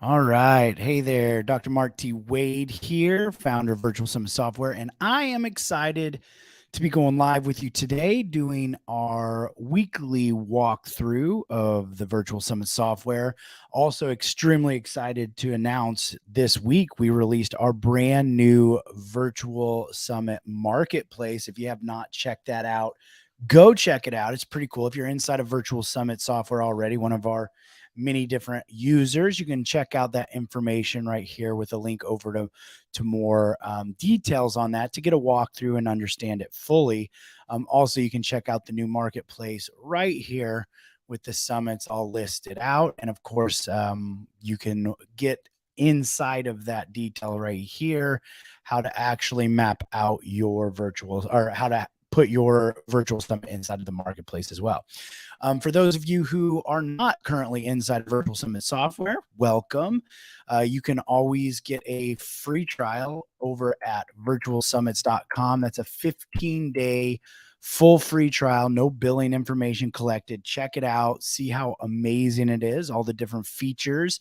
All right. Hey there, Dr. Mark T. Wade here, founder of Virtual Summit Software, and I am excited to be going live with you today doing our weekly walkthrough of the Virtual Summit software. Also, extremely excited to announce this week we released our brand new Virtual Summit Marketplace. If you have not checked that out, go check it out. It's pretty cool. If you're inside of Virtual Summit software already, one of our many different users, you can check out that information right here with a link over to more details on that to get a walkthrough and understand it fully. Also, you can check out the new marketplace right here with the summits all listed out. And of course, you can get inside of that detail right here, how to actually map out your virtual or how to put your virtual summit inside of the marketplace as well. For those of you who are not currently inside Virtual Summit software, welcome. You can always get a free trial over at virtualsummits.com. That's a 15-day full free trial, no billing information collected. Check it out, see how amazing it is, all the different features.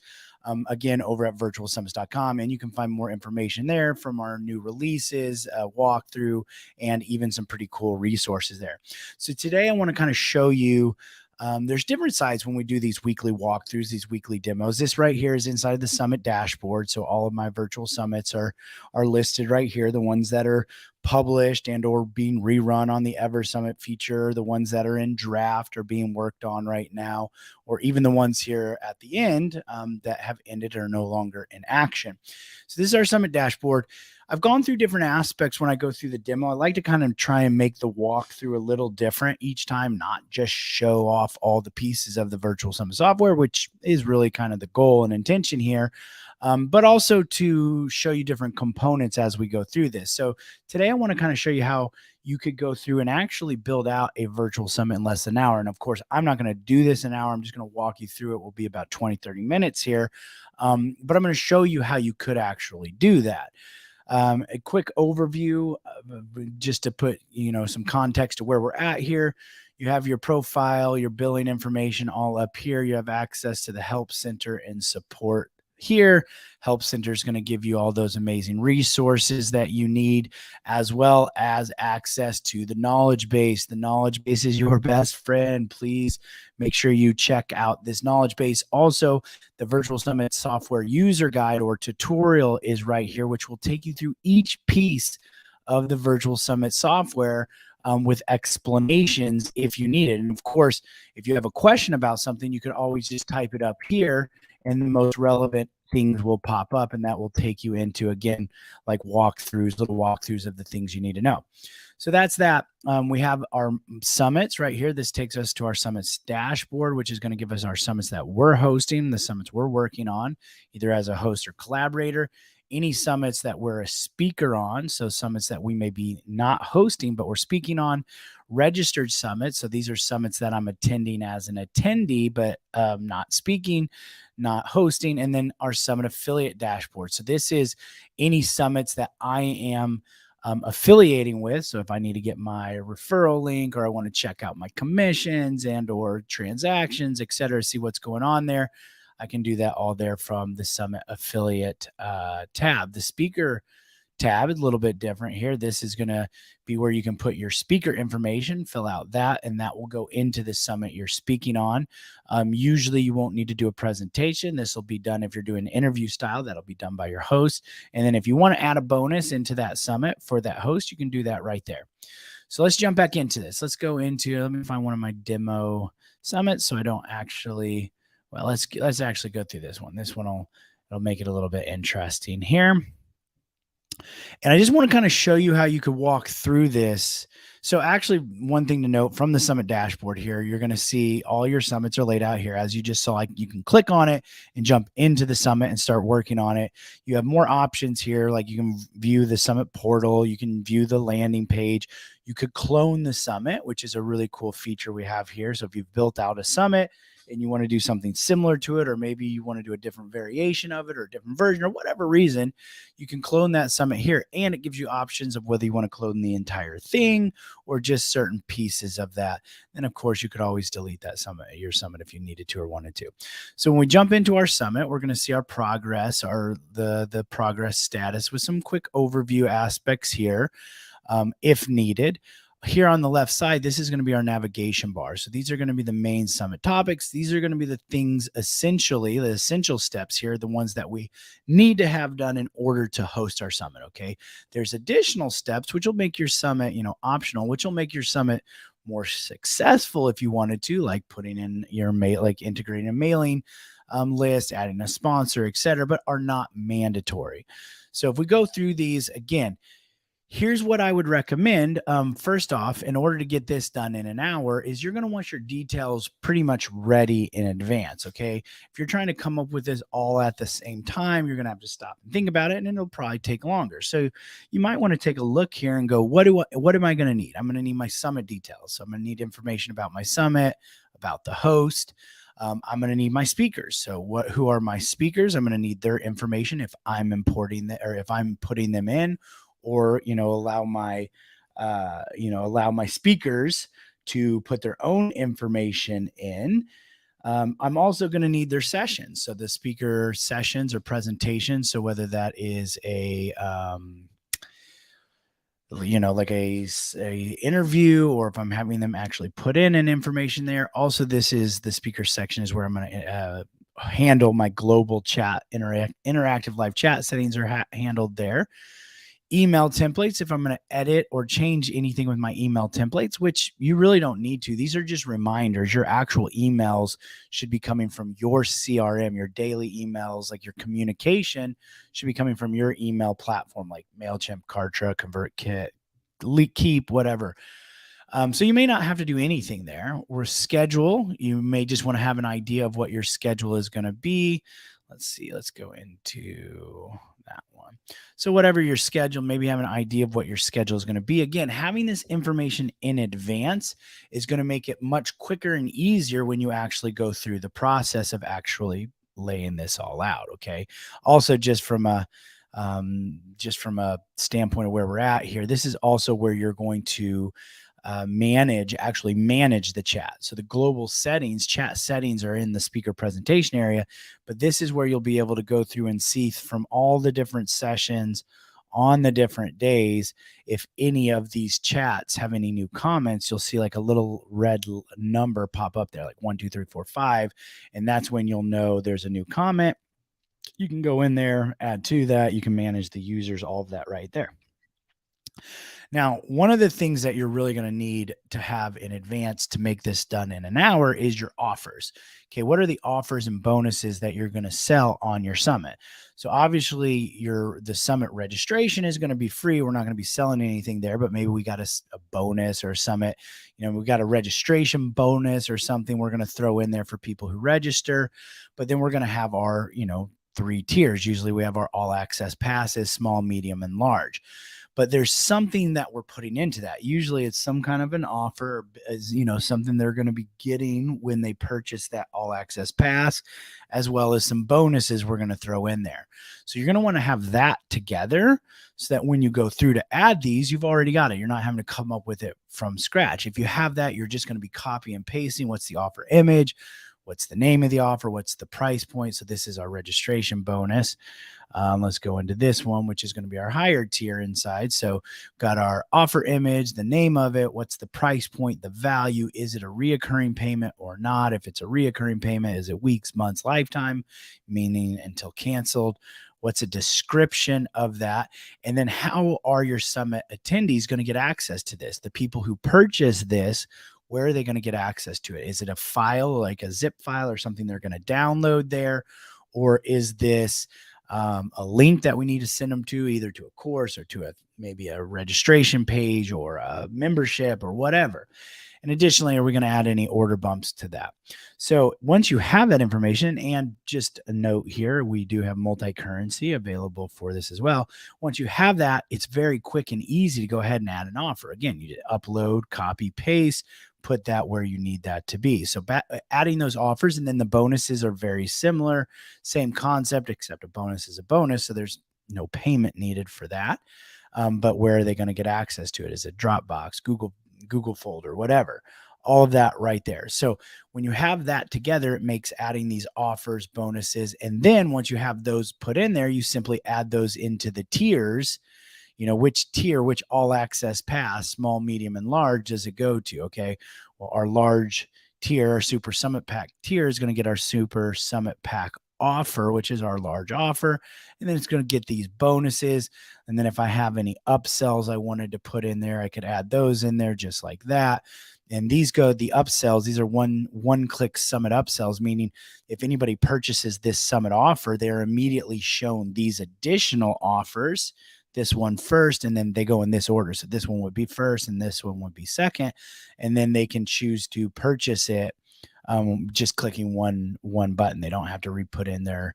Again, over at virtualsummits.com, and you can find more information there from our new releases, walkthrough, and even some pretty cool resources there. So today I want to kind of show you there's different sides when we do these weekly walkthroughs, these weekly demos. This right here is inside of the Summit dashboard. So all of my virtual summits are listed right here. The ones that are published and or being rerun on the Ever Summit feature, the ones that are in draft or being worked on right now, or even the ones here at the end that have ended or are no longer in action. So this is our Summit dashboard. I've gone through different aspects when I go through the demo. I like to kind of try and make the walkthrough a little different each time, not just show off all the pieces of the Virtual Summit software, which is really kind of the goal and intention here, but also to show you different components as we go through this. So today I want to kind of show you how you could go through and actually build out a virtual summit in less than an hour. And of course, I'm not going to do this in an hour. I'm just going to walk you through it. Will be about 20, 30 minutes here. But I'm going to show you how you could actually do that. A quick overview, just to put some context to where we're at here. You have your profile, your billing information all up here. You have access to the help center and support here. Help Center is going to give you all those amazing resources that you need, as well as access to the knowledge base. The knowledge base is your best friend. Please make sure you check out this knowledge base. Also, the Virtual Summit software user guide or tutorial is right here, which will take you through each piece of the Virtual Summit software with explanations if you need it. And of course, if you have a question about something, you can always just type it up here and the most relevant things will pop up, and that will take you into, again, like walkthroughs, little walkthroughs of the things you need to know. So that's that. We have our summits right here. This takes us to our summits dashboard, which is going to give us our summits that we're hosting, the summits we're working on, either as a host or collaborator. Any summits that we're a speaker on, so summits that we may be not hosting, but we're speaking on, registered summits. So these are summits that I'm attending as an attendee, but not speaking, not hosting, and then our summit affiliate dashboard. So this is any summits that I am affiliating with. So if I need to get my referral link, or I want to check out my commissions and or transactions, et cetera, see what's going on there, I can do that all there from the Summit Affiliate tab. The speaker tab is a little bit different here. This is going to be where you can put your speaker information, fill out that, and that will go into the summit you're speaking on. Usually you won't need to do a presentation. This will be done if you're doing interview style. That'll be done by your host. And then if you want to add a bonus into that summit for that host, you can do that right there. So let's jump back into this. Let's go into, let me find one of my demo summits so I don't actually... Well, let's actually go through this one. This one it'll make it a little bit interesting here. And I just want to kind of show you how you could walk through this. So actually, one thing to note from the Summit dashboard here, you're going to see all your summits are laid out here. As you just saw, like, you can click on it and jump into the summit and start working on it. You have more options here, like you can view the summit portal. You can view the landing page. You could clone the summit, which is a really cool feature we have here. So if you've built out a summit, and you want to do something similar to it, or maybe you want to do a different variation of it or a different version or whatever reason, you can clone that summit here, and it gives you options of whether you want to clone the entire thing or just certain pieces of that. And of course, you could always delete that summit, your summit, if you needed to or wanted to. So when we jump into our summit, we're going to see our progress, or the progress status, with some quick overview aspects here, if needed. Here on the left side, this is going to be our navigation bar. So these are going to be the main summit topics. These are going to be the things, essentially, the essential steps here, the ones that we need to have done in order to host our summit. Okay. There's additional steps, which will make your summit, optional, which will make your summit more successful if you wanted to, like putting in your mail, like integrating a mailing list, adding a sponsor, etc., but are not mandatory. So if we go through these again, here's what I would recommend. First off, in order to get this done in an hour, is you're going to want your details pretty much ready in advance. Okay. If you're trying to come up with this all at the same time, you're going to have to stop and think about it, and it'll probably take longer. So you might want to take a look here and go, what am I going to need? I'm going to need my summit details. So I'm going to need information about my summit, about the host. I'm going to need my speakers. So who are my speakers? I'm going to need their information if I'm importing that, or if I'm putting them in, or allow my speakers to put their own information in. I'm also going to need their sessions. So the speaker sessions or presentations. So whether that is a like a interview, or if I'm having them actually put in an information there. Also, this is the speaker section, is where I'm going to handle my global chat, interactive live chat settings are handled there. Email templates, if I'm going to edit or change anything with my email templates, which you really don't need to. These are just reminders. Your actual emails should be coming from your CRM, your daily emails, like your communication should be coming from your email platform, like MailChimp, Kartra, ConvertKit, Keep, whatever. So you may not have to do anything there. Or schedule, you may just want to have an idea of what your schedule is going to be. Let's see, let's go into that one. So whatever your schedule, maybe have an idea of what your schedule is going to be. Again, having this information in advance is going to make it much quicker and easier when you actually go through the process of actually laying this all out. Okay. Also, just from a standpoint of where we're at here, this is also where you're going to manage the chat. So the global settings, chat settings, are in the speaker presentation area, but this is where you'll be able to go through and see from all the different sessions on the different days. If any of these chats have any new comments, you'll see like a little red number pop up there, like 1, 2, 3, 4, 5. And that's when you'll know there's a new comment. You can go in there, add to that. You can manage the users, all of that right there. Now, one of the things that you're really going to need to have in advance to make this done in an hour is your offers. Okay, what are the offers and bonuses that you're going to sell on your summit? So obviously, the summit registration is going to be free. We're not going to be selling anything there, but maybe we got a bonus or a summit. We got a registration bonus or something we're going to throw in there for people who register. But then we're going to have our 3 tiers. Usually we have our all access passes, small, medium, and large. But there's something that we're putting into that. Usually it's some kind of an offer, as something they're going to be getting when they purchase that all access pass, as well as some bonuses we're going to throw in there. So you're going to want to have that together so that when you go through to add these, you've already got it. You're not having to come up with it from scratch. If you have that, you're just going to be copy and pasting. What's the offer image? What's the name of the offer? What's the price point? So this is our registration bonus. Let's go into this one, which is going to be our higher tier inside. So got our offer image, the name of it, what's the price point, the value, is it a reoccurring payment or not? If it's a reoccurring payment, is it weeks, months, lifetime, meaning until canceled? What's a description of that? And then how are your summit attendees going to get access to this? The people who purchase this, where are they going to get access to it? Is it a file, like a zip file or something they're going to download there? Or is this a link that we need to send them to, either to a course or to maybe a registration page or a membership or whatever? And additionally, are we going to add any order bumps to that? So once you have that information, and just a note here, we do have multi-currency available for this as well. Once you have that, it's very quick and easy to go ahead and add an offer. Again, you upload, copy, paste, put that where you need that to be. So adding those offers, and then the bonuses are very similar, same concept, except a bonus is a bonus. So there's no payment needed for that. But where are they going to get access to it? Is it Dropbox, Google folder, whatever, all of that right there. So when you have that together, it makes adding these offers, bonuses. And then once you have those put in there, you simply add those into the tiers. Which tier, which all access pass, small, medium, and large does it go to? Okay. Well, our large tier, our super summit pack tier, is going to get our super summit pack offer, which is our large offer. And then it's going to get these bonuses. And then if I have any upsells I wanted to put in there, I could add those in there just like that. And the upsells, these are one-click summit upsells, meaning if anybody purchases this summit offer, they're immediately shown these additional offers, this one first, and then they go in this order. So this one would be first and this one would be second. And then they can choose to purchase it just clicking one button. They don't have to re-put in their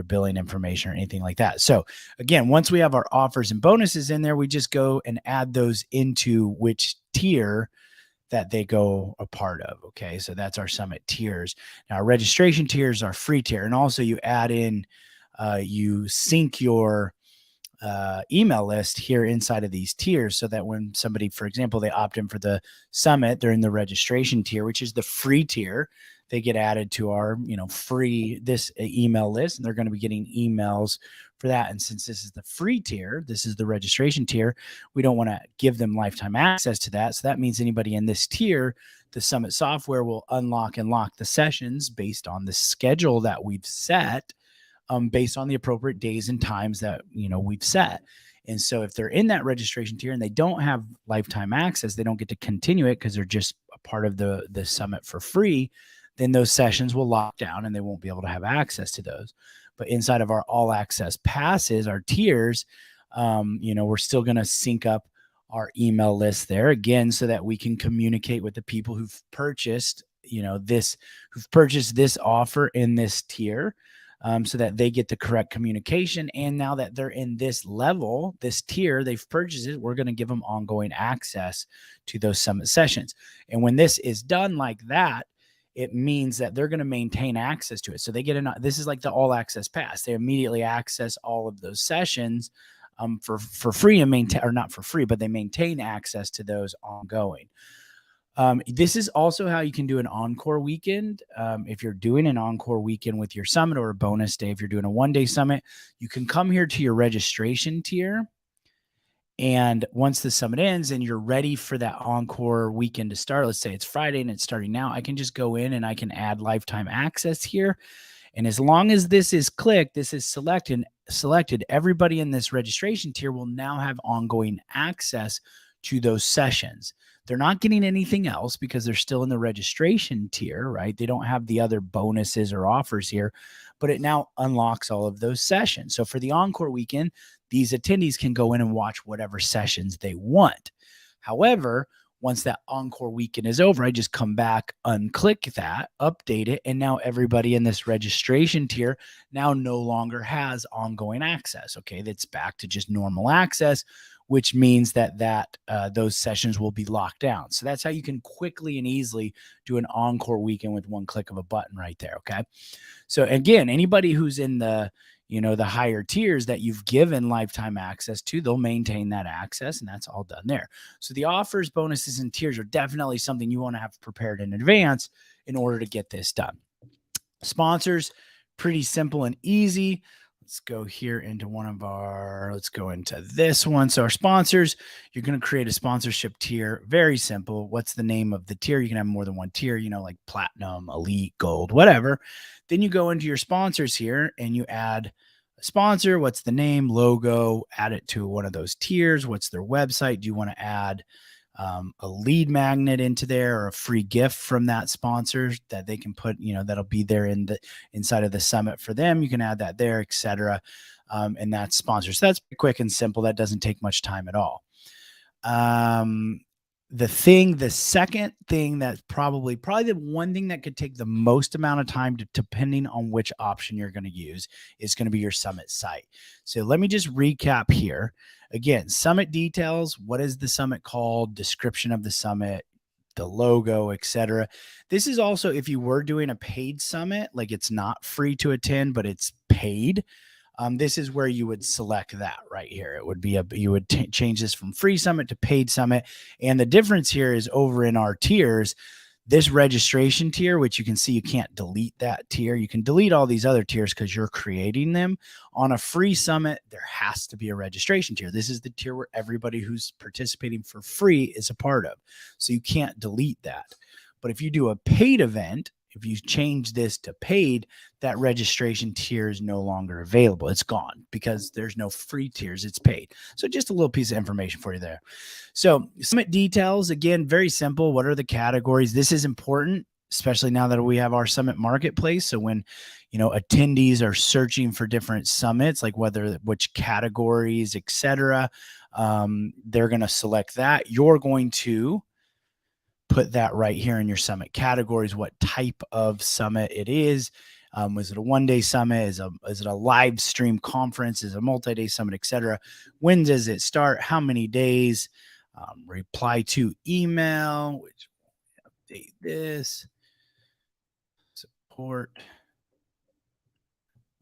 billing information or anything like that. So again, once we have our offers and bonuses in there, we just go and add those into which tier that they go a part of. Okay. So that's our summit tiers. Now, our registration tiers are free tier. And also you add in, you sync your email list here inside of these tiers, so that when somebody, for example, they opt in for the summit, they're in the registration tier, which is the free tier. They get added to our, free this email list, and they're going to be getting emails for that. And since this is the free tier, this is the registration tier, we don't want to give them lifetime access to that. So that means anybody in this tier, the Summit software will unlock and lock the sessions based on the schedule that we've set, based on the appropriate days and times that we've set. And so if they're in that registration tier and they don't have lifetime access, they don't get to continue it because they're just a part of the summit for free, then those sessions will lock down and they won't be able to have access to those. But inside of our all access passes, our tiers, we're still going to sync up our email list there again, so that we can communicate with the people who've purchased, who've purchased this offer in this tier. So that they get the correct communication. And now that they're in this level, this tier, they've purchased it, we're going to give them ongoing access to those summit sessions. And when this is done like that, it means that they're going to maintain access to it. So they get this is like the all access pass. They immediately access all of those sessions for free, and maintain, or not for free, but they maintain access to those ongoing. This is also how you can do an encore weekend. If you're doing an encore weekend with your summit, or a bonus day, if you're doing a one-day summit, you can come here to your registration tier. And once the summit ends and you're ready for that encore weekend to start, let's say it's Friday and it's starting now, I can just go in and I can add lifetime access here. And as long as this is clicked, this is selected, everybody in this registration tier will now have ongoing access to those sessions. They're not getting anything else because they're still in the registration tier, right? They don't have the other bonuses or offers here, but it now unlocks all of those sessions. So for the encore weekend, these attendees can go in and watch whatever sessions they want. However, once that encore weekend is over, I just come back, unclick that, update it, and now everybody in this registration tier now no longer has ongoing access. Okay, that's back to just normal access, which means that those sessions will be locked down. So that's how you can quickly and easily do an encore weekend with one click of a button right there. Okay. So again, anybody who's in the higher tiers that you've given lifetime access to, they'll maintain that access, and that's all done there. So the offers, bonuses, and tiers are definitely something you want to have prepared in advance in order to get this done. Sponsors, pretty simple and easy. Let's go here into let's go into this one. So our sponsors, you're going to create a sponsorship tier. Very simple. What's the name of the tier? You can have more than one tier, like platinum, elite, gold, whatever. Then you go into your sponsors here and you add a sponsor. What's the name, logo, add it to one of those tiers. What's their website? Do you want to add a lead magnet into there, or a free gift from that sponsor that they can put, that'll be there inside of the summit for them? You can add that there, etc. And that's sponsors. So that's quick and simple. That doesn't take much time at all. the second thing that's probably the one thing that could take the most amount of time depending on which option you're going to use is going to be your summit site. So let me just recap here. Again, summit details, what is the summit called, description of the summit, the logo, etc. This is also if you were doing a paid summit, like it's not free to attend, but it's paid. This is where you would select that right here. It would be you would change this from free summit to paid summit. And the difference here is over in our tiers, this registration tier, which you can see you can't delete that tier. You can delete all these other tiers because you're creating them. On a free summit, there has to be a registration tier. This is the tier where everybody who's participating for free is a part of. So you can't delete that. But if you do a paid event, if you change this to paid, that registration tier is no longer available. It's gone because there's no free tiers. It's paid. So just a little piece of information for you there. So summit details, again, very simple. What are the categories? This is important, especially now that we have our summit marketplace. So when, attendees are searching for different summits, like which categories, etc., they're going to select that. You're going to put that right here in your summit categories, what type of summit it is. Was it a one-day summit? Is it a live stream conference? Is it a multi-day summit, etc.? When does it start? How many days? Reply to email, which update this. Support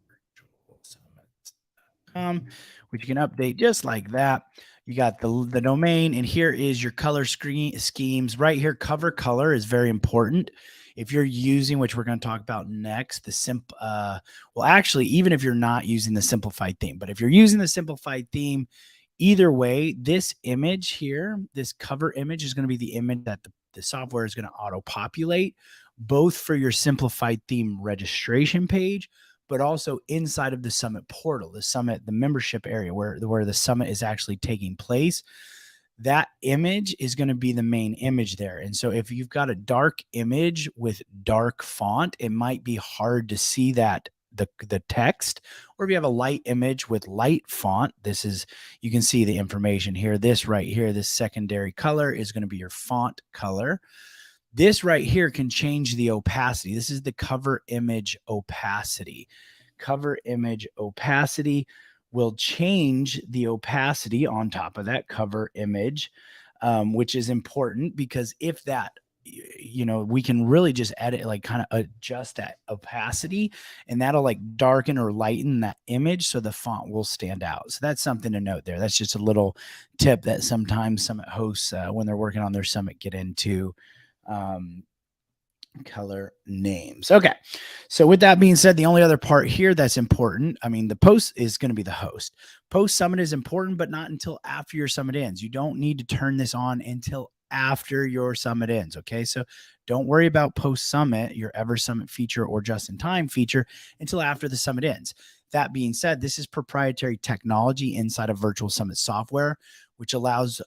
virtual summits, which you can update just like that. You got the domain, and here is your color schemes right here. Cover color is very important. If you're using, which we're going to talk about next, actually, even if you're not using the simplified theme, but if you're using the simplified theme, either way, this image here, this cover image is going to be the image that the software is going to auto-populate, both for your simplified theme registration page, but also inside of the summit portal, the membership area where the summit is actually taking place. That image is going to be the main image there. And so if you've got a dark image with dark font, it might be hard to see that the text. Or if you have a light image with light font, you can see the information here. This right here, this secondary color is going to be your font color. This right here can change the opacity. This is the cover image opacity. Cover image opacity will change the opacity on top of that cover image, which is important because if that, we can really just edit, like kind of adjust that opacity, and that'll like darken or lighten that image so the font will stand out. So that's something to note there. That's just a little tip that sometimes summit hosts, when they're working on their summit, get into. Color names. Okay. So with that being said, the only other part here that's important, the post is going to be the host. Post summit is important, but not until after your summit ends. You don't need to turn this on until after your summit ends. Okay. So don't worry about post summit, your ever summit feature or just in time feature until after the summit ends. That being said, this is proprietary technology inside of Virtual Summit software, which allows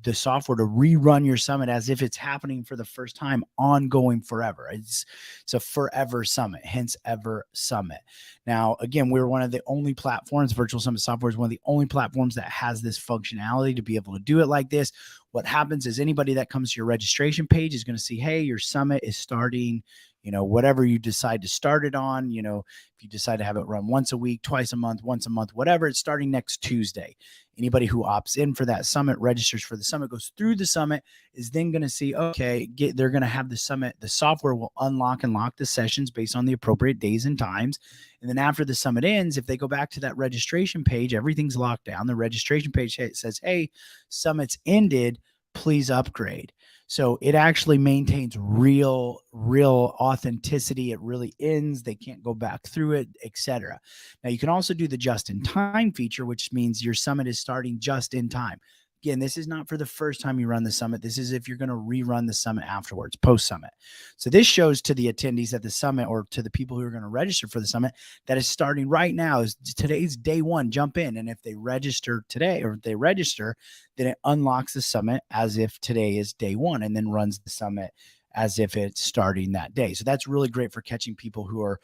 the software to rerun your summit as if it's happening for the first time, ongoing forever. It's a forever summit, hence Ever Summit. Now, again, we're one of the only platforms, Virtual Summit software is one of the only platforms that has this functionality to be able to do it like this. What happens is anybody that comes to your registration page is going to see, hey, your summit is starting, whatever you decide to start it on, if you decide to have it run once a week, twice a month, once a month, whatever, it's starting next Tuesday. Anybody who opts in for that summit, registers for the summit, goes through the summit, is then going to see, okay, they're going to have the summit. The software will unlock and lock the sessions based on the appropriate days and times. And then after the summit ends, if they go back to that registration page, everything's locked down. The registration page says, hey, summit's ended, please upgrade. So it actually maintains real authenticity. It really ends. They can't go back through it, etc. Now you can also do the just in time feature, which means your summit is starting just in time. Again, this is not for the first time you run the summit. This is if you're going to rerun the summit afterwards, post-summit. So this shows to the attendees at the summit, or to the people who are going to register for the summit, that is starting right now. Today's day one. Jump in. And if they register today, or if they register, then it unlocks the summit as if today is day one, and then runs the summit as if it's starting that day. So that's really great for catching people who are,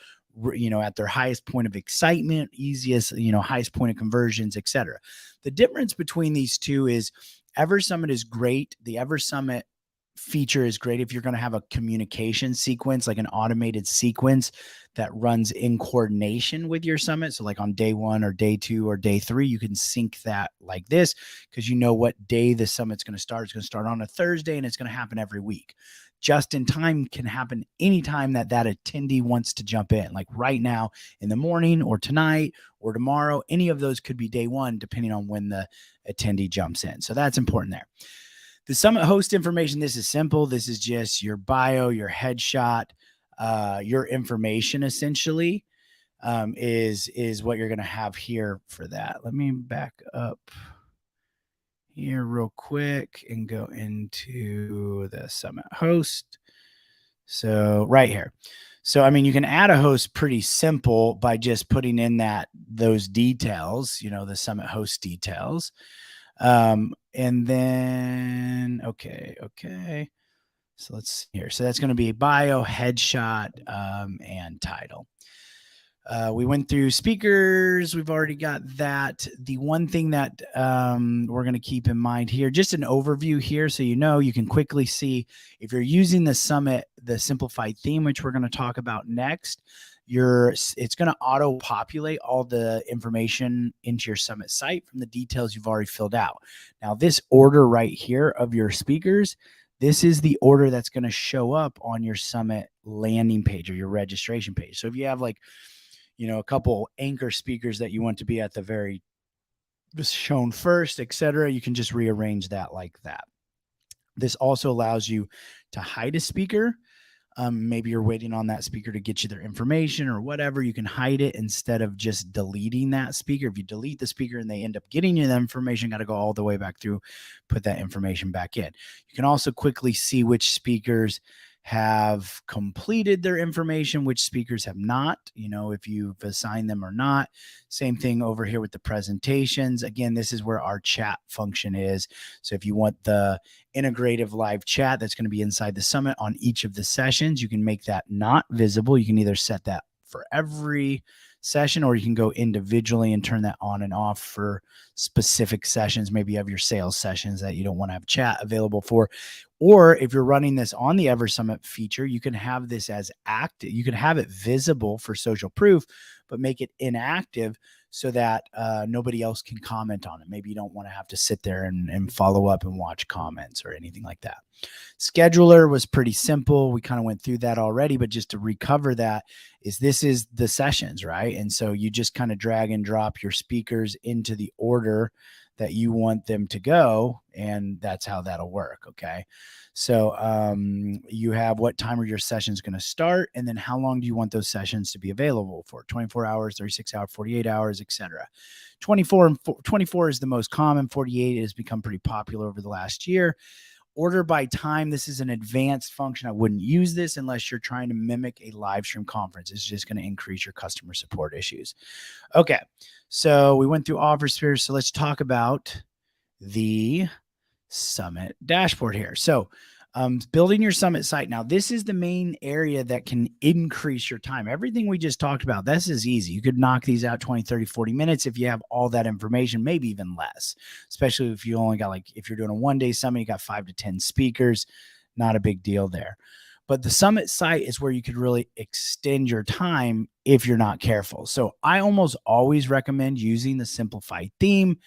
at their highest point of excitement, easiest, highest point of conversions, etc. The difference between these two is EverSummit is great. The EverSummit feature is great if you're going to have a communication sequence, like an automated sequence that runs in coordination with your summit. So like on day 1 or day 2 or day 3, you can sync that like this, because you know what day the summit's going to start. It's going to start on a Thursday, and it's going to happen every week. Just in time can happen anytime that attendee wants to jump in, like right now in the morning or tonight or tomorrow. Any of those could be day 1, depending on when the attendee jumps in. So that's important there. The summit host information, this is simple. This is just your bio, your headshot, your information essentially, is what you're going to have here for that. Let me back up here real quick and go into the summit host. So right here. So, I mean, you can add a host pretty simple by just putting in those details, the summit host details. And then, okay. So let's see here. So that's going to be bio, headshot, and title. We went through speakers. We've already got that. The one thing that we're going to keep in mind here, just an overview here, so you can quickly see if you're using the summit, the simplified theme, which we're going to talk about next. It's going to auto populate all the information into your summit site from the details you've already filled out. Now, this order right here of your speakers, this is the order that's going to show up on your summit landing page or your registration page. So if you have a couple anchor speakers that you want to be at the very shown first, etc., you can just rearrange that like that. This also allows you to hide a speaker. Maybe you're waiting on that speaker to get you their information or whatever. You can hide it instead of just deleting that speaker. If you delete the speaker and they end up getting you the information, got to go all the way back through, put that information back in. You can also quickly see which speakers have completed their information, which speakers have not, if you've assigned them or not. Same thing over here with the presentations. Again, this is where our chat function is. So if you want the integrative live chat that's going to be inside the summit on each of the sessions, you can make that not visible. You can either set that for every session, or you can go individually and turn that on and off for specific sessions. Maybe you have your sales sessions that you don't want to have chat available for. Or if you're running this on the EverSummit feature, you can have this as active. You can have it visible for social proof, but make it inactive so that nobody else can comment on it. Maybe you don't want to have to sit there and follow up and watch comments or anything like that. Scheduler was pretty simple. We kind of went through that already, but just to recover that, this is the sessions, right? And so you just kind of drag and drop your speakers into the order that you want them to go, and that's how that'll work. Okay. So you have what time are your sessions going to start, and then how long do you want those sessions to be available for? 24 hours, 36 hours, 48 hours, etc. 24 is the most common. 48 has become pretty popular over the last year. Order by time. This is an advanced function. I wouldn't use this unless you're trying to mimic a live stream conference. It's just going to increase your customer support issues. Okay. So we went through offer spheres. So let's talk about the summit dashboard here. So building your summit site. Now, this is the main area that can increase your time. Everything we just talked about, this is easy. You could knock these out 20, 30, 40 minutes if you have all that information, maybe even less, especially if you only got if you're doing a one-day summit, you got 5 to 10 speakers, not a big deal there. But the summit site is where you could really extend your time if you're not careful. So I almost always recommend using the simplified theme,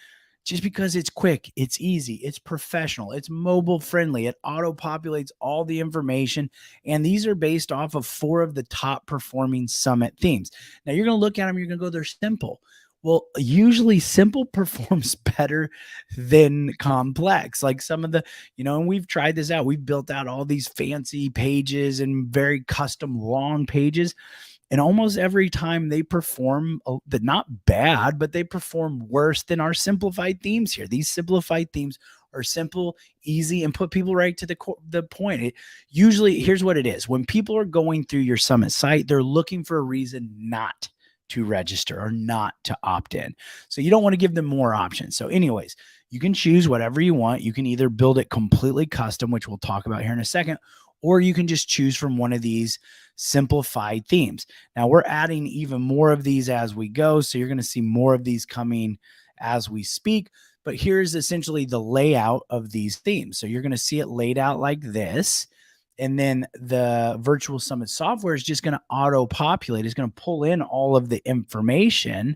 just because it's quick, it's easy, it's professional, it's mobile friendly, it auto populates all the information. And these are based off of 4 of the top performing summit themes. Now you're going to look at them, you're going to go, they're simple. Well, usually simple performs better than complex. Like some of the, and we've tried this out. We've built out all these fancy pages and very custom long pages. And almost every time they perform, not bad, but they perform worse than our simplified themes here. These simplified themes are simple, easy, and put people right to the point. Usually, here's what it is. When people are going through your summit site, they're looking for a reason not to register or not to opt in. So you don't want to give them more options. So anyways, you can choose whatever you want. You can either build it completely custom, which we'll talk about here in a second, or you can just choose from one of these simplified themes. Now we're adding even more of these as we go. So you're going to see more of these coming as we speak. But here's essentially the layout of these themes. So you're going to see it laid out like this. And then the Virtual Summit software is just going to auto populate. It's going to pull in all of the information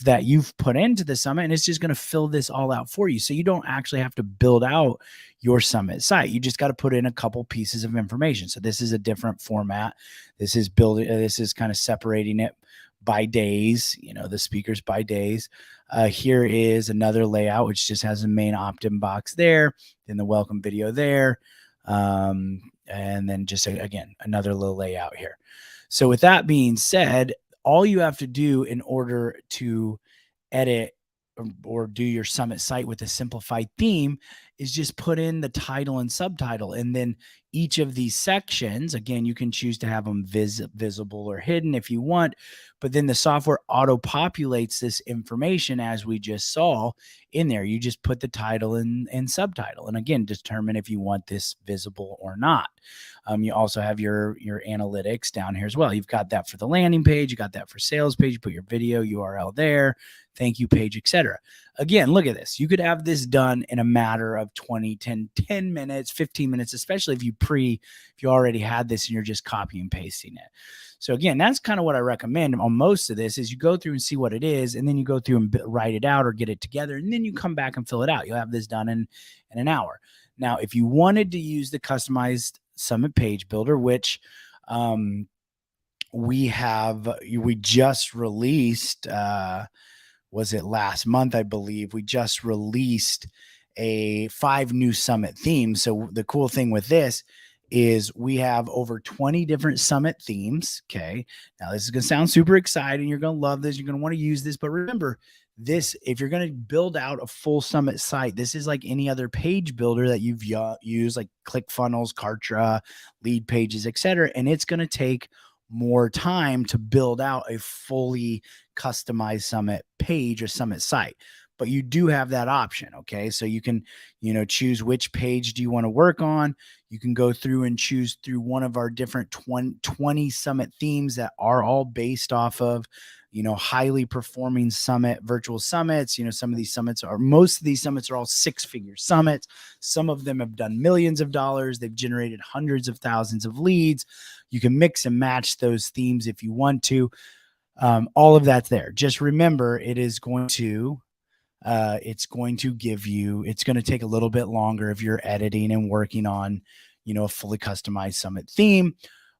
that you've put into the summit, and it's just going to fill this all out for you. So you don't actually have to build out your summit site. You just got to put in a couple pieces of information. So this is a different format. This is building. This is kind of separating it by days, the speakers by days. Here is another layout, which just has a main opt-in box there, then the welcome video there. And then just, again, another little layout here. So with that being said, all you have to do in order to edit or do your summit site with a simplified theme is just put in the title and subtitle. And then each of these sections, again, you can choose to have them visible or hidden if you want, but then the software auto populates this information as we just saw in there. You just put the title and subtitle, and again, determine if you want this visible or not. You also have your analytics down here as well. You've got that for the landing page. You got that for sales page. You put your video URL there, thank you page, etc. Again, look at this. You could have this done in a matter of 10 minutes, 15 minutes, especially if you already had this and you're just copy and pasting it. So again, that's kind of what I recommend on most of this is you go through and see what it is, and then you go through and write it out or get it together, and then you come back and fill it out. You'll have this done in an hour. Now, if you wanted to use the customized Summit page builder, which we just released, was it last month? I believe we just released 5 new Summit themes. So the cool thing with this is we have over 20 different Summit themes. Okay. Now this is going to sound super exciting. You're going to love this. You're going to want to use this, but remember this, if you're going to build out a full Summit site, this is like any other page builder that you've used, like ClickFunnels, Kartra, Lead Pages, etc. And it's going to take more time to build out a fully customized Summit page or Summit site. But you do have that option. Okay. So you can, choose which page do you want to work on. You can go through and choose through one of our different 20 Summit themes that are all based off of, highly performing Summit virtual summits. Some of these summits most of these summits are all 6-figure summits. Some of them have done millions of dollars. They've generated hundreds of thousands of leads. You can mix and match those themes if you want to. All of that's there. Just remember, it's going to take a little bit longer if you're editing and working on, a fully customized Summit theme.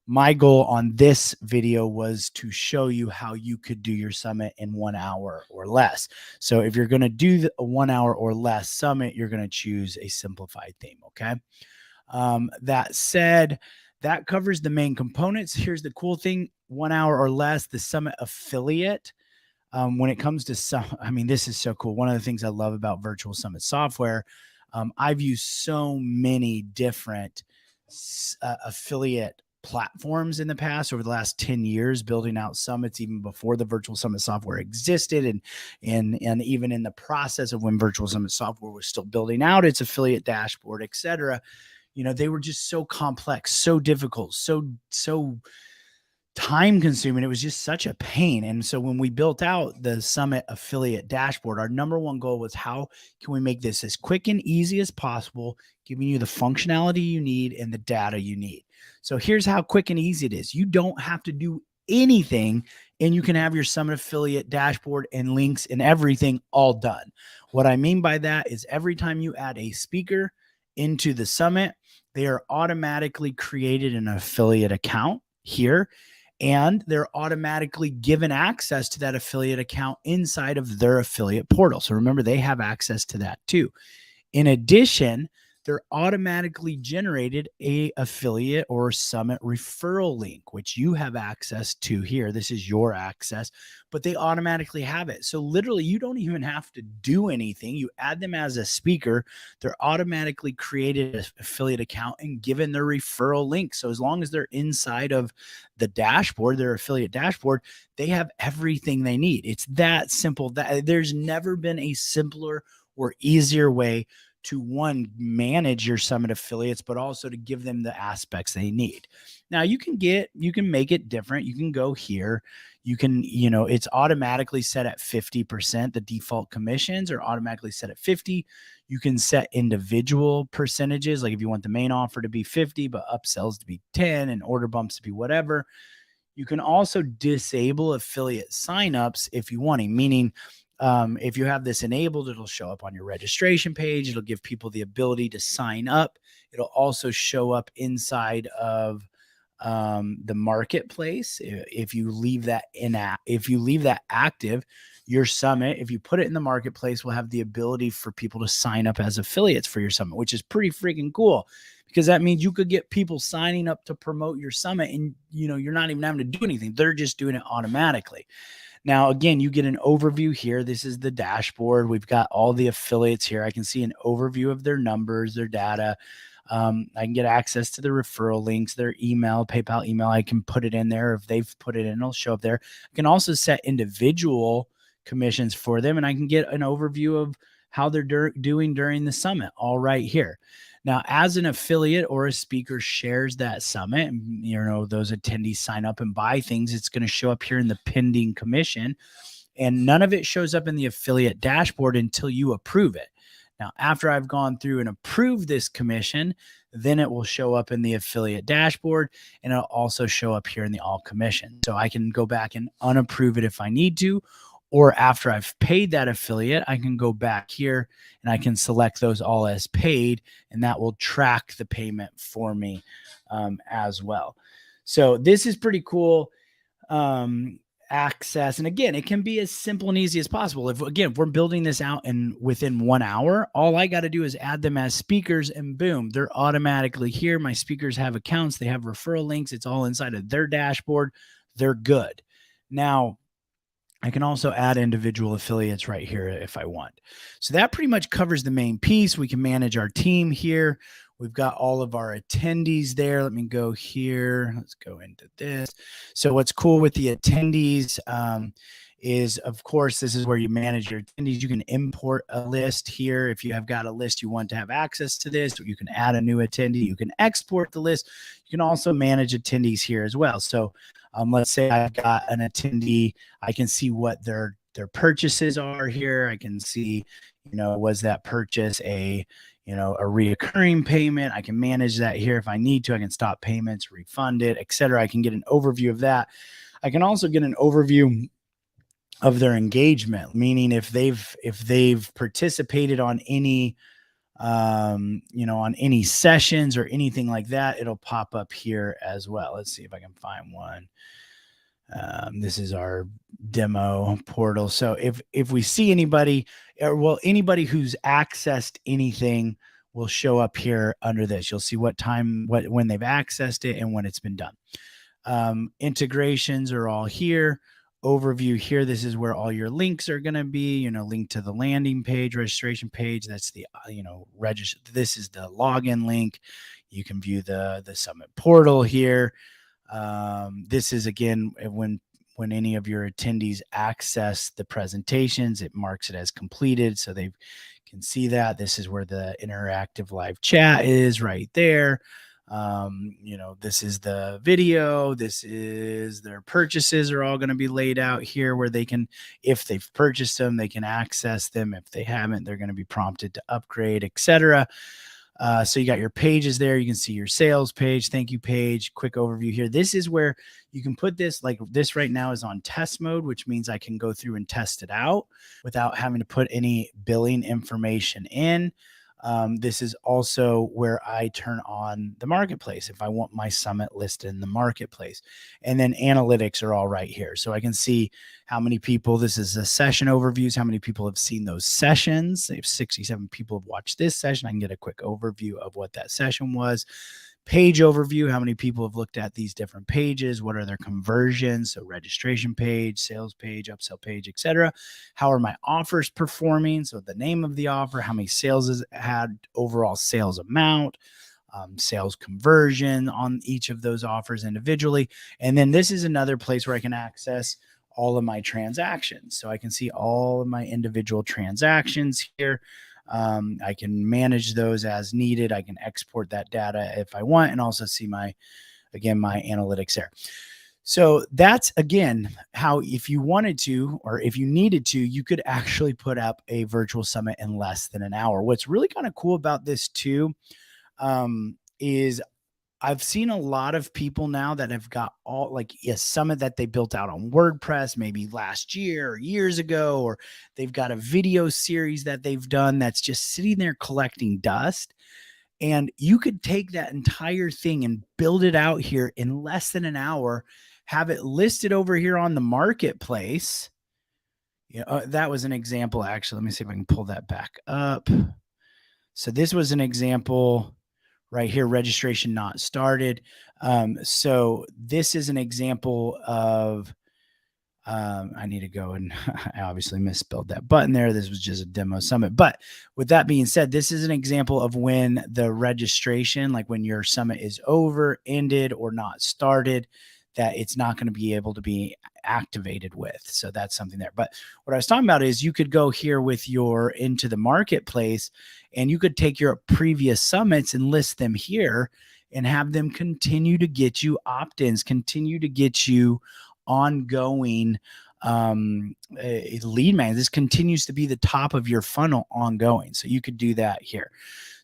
My goal on this video was to show you how you could do your summit in 1 hour or less. So if you're going to do a 1 hour or less summit, you're going to choose a simplified theme. Okay. That said, that covers the main components. Here's the cool thing: 1 hour or less, the Summit affiliate. When it comes to this is so cool. One of the things I love about Virtual Summit software, I've used so many different affiliate platforms in the past over the last 10 years, building out summits even before the Virtual Summit software existed, and even in the process of when Virtual Summit software was still building out its affiliate dashboard, etc. They were just so complex, so difficult, so time consuming. It was just such a pain. And so when we built out the Summit affiliate dashboard, our number one goal was how can we make this as quick and easy as possible, giving you the functionality you need and the data you need. So here's how quick and easy it is. You don't have to do anything, and you can have your Summit affiliate dashboard and links and everything all done. What I mean by that is every time you add a speaker into the Summit, they are automatically created an affiliate account here, and they're automatically given access to that affiliate account inside of their affiliate portal. So remember, they have access to that too. In addition, they're automatically generated a affiliate or Summit referral link, which you have access to here. This is your access, but they automatically have it. So literally, you don't even have to do anything. You add them as a speaker, they're automatically created an affiliate account and given their referral link. So as long as they're inside of the dashboard, their affiliate dashboard, they have everything they need. It's that simple. That there's never been a simpler or easier way to, one, manage your Summit affiliates, but also to give them the aspects they need. Now you can make it different. You can go here, you can, it's automatically set at 50%. The default commissions are automatically set at 50. You can set individual percentages. Like if you want the main offer to be 50, but upsells to be 10 and order bumps to be whatever. You can also disable affiliate signups if you want to, meaning if you have this enabled, it'll show up on your registration page. It'll give people the ability to sign up. It'll also show up inside of the marketplace. If you leave that active, your summit, if you put it in the marketplace, will have the ability for people to sign up as affiliates for your summit, which is pretty freaking cool, because that means you could get people signing up to promote your summit and you're not even having to do anything. They're just doing it automatically. Now, again, you get an overview here. This is the dashboard. We've got all the affiliates here. I can see an overview of their numbers, their data. I can get access to the referral links, their email, PayPal email. I can put it in there. If they've put it in, it'll show up there. I can also set individual commissions for them, and I can get an overview of how they're doing during the summit, all right here. Now, as an affiliate or a speaker shares that summit, and those attendees sign up and buy things, it's going to show up here in the pending commission, and none of it shows up in the affiliate dashboard until you approve it. Now, after I've gone through and approved this commission, then it will show up in the affiliate dashboard, and it'll also show up here in the all commission. So I can go back and unapprove it if I need to, or after I've paid that affiliate, I can go back here and I can select those all as paid, and that will track the payment for me as well. So this is pretty cool. Access. And again, it can be as simple and easy as possible. If we're building this out and within 1 hour, all I got to do is add them as speakers and boom, they're automatically here. My speakers have accounts. They have referral links. It's all inside of their dashboard. They're good. Now, I can also add individual affiliates right here if I want. So that pretty much covers the main piece. We can manage our team here. We've got all of our attendees there. Let me go here. Let's go into this. So what's cool with the attendees is, of course, this is where you manage your attendees. You can import a list here. If you have got a list you want to have access to this, you can add a new attendee. You can export the list. You can also manage attendees here as well. So let's say I've got an attendee. I can see what their purchases are here. I can see, was that purchase a reoccurring payment? I can manage that here if I need to. I can stop payments, refund it, etc. I can get an overview of that. I can also get an overview of their engagement, meaning if they've participated on any on any sessions or anything like that, it'll pop up here as well. Let's see if I can find one. This is our demo portal. So if we see anybody, anybody who's accessed anything will show up here under this. You'll see what time, when they've accessed it and when it's been done. Integrations are all here. Overview here. This is where all your links are going to be, link to the landing page, registration page. That's the, register. This is the login link. You can view the summit portal here. This is, again, when any of your attendees access the presentations, it marks it as completed. So they can see that. This is where the interactive live chat is right there. This is the video. This is their purchases are all going to be laid out here where they can, if they've purchased them, they can access them. If they haven't, they're going to be prompted to upgrade, etc. So you got your pages there. You can see your sales page, thank you page, quick overview here. This is where you can put this, like this right now is on test mode, which means I can go through and test it out without having to put any billing information in. This is also where I turn on the marketplace if I want my summit listed in the marketplace. And then analytics are all right here. So I can see how many people, this is the session overviews, how many people have seen those sessions. If 67 people have watched this session, I can get a quick overview of what that session was. Page overview, how many people have looked at these different pages, what are their conversions, so registration page, sales page, upsell page, etc. How are my offers performing, so the name of the offer, how many sales has had, overall sales amount, sales conversion on each of those offers individually. And then this is another place where I can access all of my transactions. So I can see all of my individual transactions here. I can manage those as needed. I can export that data if I want, and also see my analytics there. So that's again how, if you wanted to, or if you needed to, you could actually put up a virtual summit in less than an hour. What's really kind of cool about this too, is I've seen a lot of people now that have got all like a summit that they built out on WordPress maybe last year or years ago, or they've got a video series that they've done that's just sitting there collecting dust. And you could take that entire thing and build it out here in less than an hour, have it listed over here on the marketplace. Yeah, that was an example. Actually, let me see if I can pull that back up. So this was an example right here, registration not started. So this is an example of, I need to go, and I obviously misspelled that button there. This was just a demo summit. But with that being said, this is an example of when the registration, like when your summit is over, ended, or not started, that it's not going to be able to be activated with. So that's something there. But what I was talking about is you could go here with your into the marketplace, and you could take your previous summits and list them here and have them continue to get you opt-ins, continue to get you ongoing lead magnet. This continues to be the top of your funnel ongoing. So you could do that here.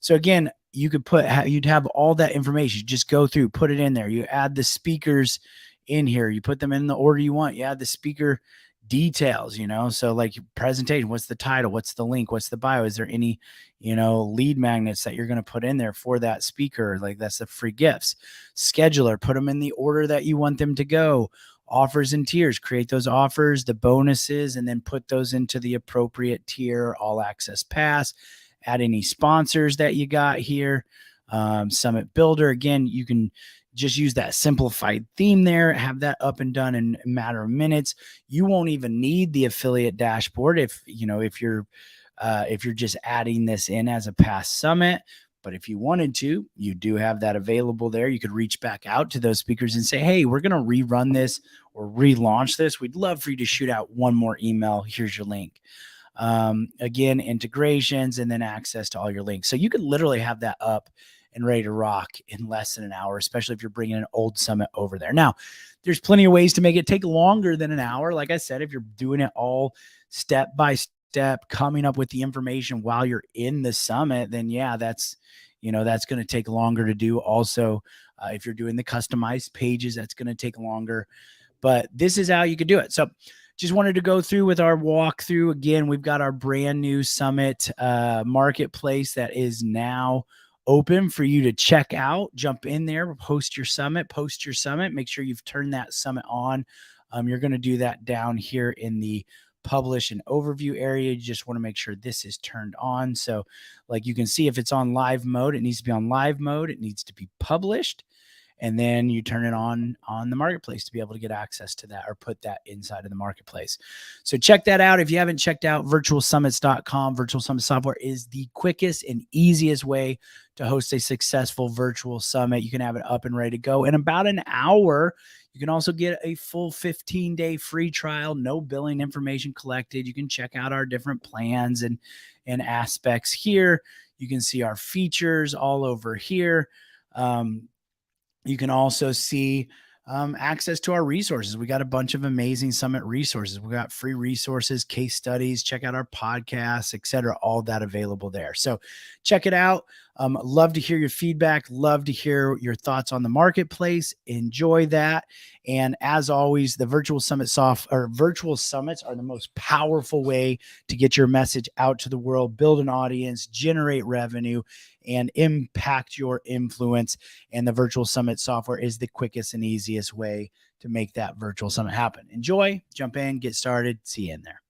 So again, you could you'd have all that information. You just go through, put it in there. You add the speakers in here. You put them in the order you want. You add the speaker details, so like presentation, what's the title, what's the link, what's the bio, is there any, lead magnets that you're going to put in there for that speaker, like that's the free gifts. Scheduler, put them in the order that you want them to go. Offers and tiers, create those offers, the bonuses, and then put those into the appropriate tier, all access pass. Add any sponsors that you got here. Summit Builder, again, you can just use that simplified theme there, have that up and done in a matter of minutes. You won't even need the affiliate dashboard if you're just adding this in as a past summit. But if you wanted to, you do have that available there. You could reach back out to those speakers and say, hey, we're going to rerun this or relaunch this. We'd love for you to shoot out one more email. Here's your link. Again, integrations, and then access to all your links. So you could literally have that up and ready to rock in less than an hour, especially if you're bringing an old summit over there. Now, there's plenty of ways to make it take longer than an hour. Like I said, if you're doing it all step by step, coming up with the information while you're in the summit, then yeah, that's going to take longer to do. Also, if you're doing the customized pages, that's going to take longer. But this is how you could do it. So just wanted to go through with our walkthrough. Again, we've got our brand new summit marketplace that is now open for you to check out. Jump in there, post your summit. Make sure you've turned that summit on. You're going to do that down here in the publish and overview area. You just want to make sure this is turned on. So like you can see, if it's on live mode, it needs to be on live mode. It needs to be published. And then you turn it on the marketplace to be able to get access to that or put that inside of the marketplace. So check that out. If you haven't checked out virtualsummits.com, Virtual Summit Software is the quickest and easiest way to host a successful virtual summit. You can have it up and ready to go in about an hour. You can also get a full 15-day free trial, no billing information collected. You can check out our different plans and aspects here. You can see our features all over here. You can also see access to our resources. We got a bunch of amazing summit resources. We got free resources, case studies, check out our podcasts, etc. All that available there. So check it out. Love to hear your feedback. Love to hear your thoughts on the marketplace. Enjoy that. And as always, the virtual summits are the most powerful way to get your message out to the world, build an audience, generate revenue, and impact your influence. And the virtual summit software is the quickest and easiest way to make that virtual summit happen. Enjoy, jump in, get started. See you in there.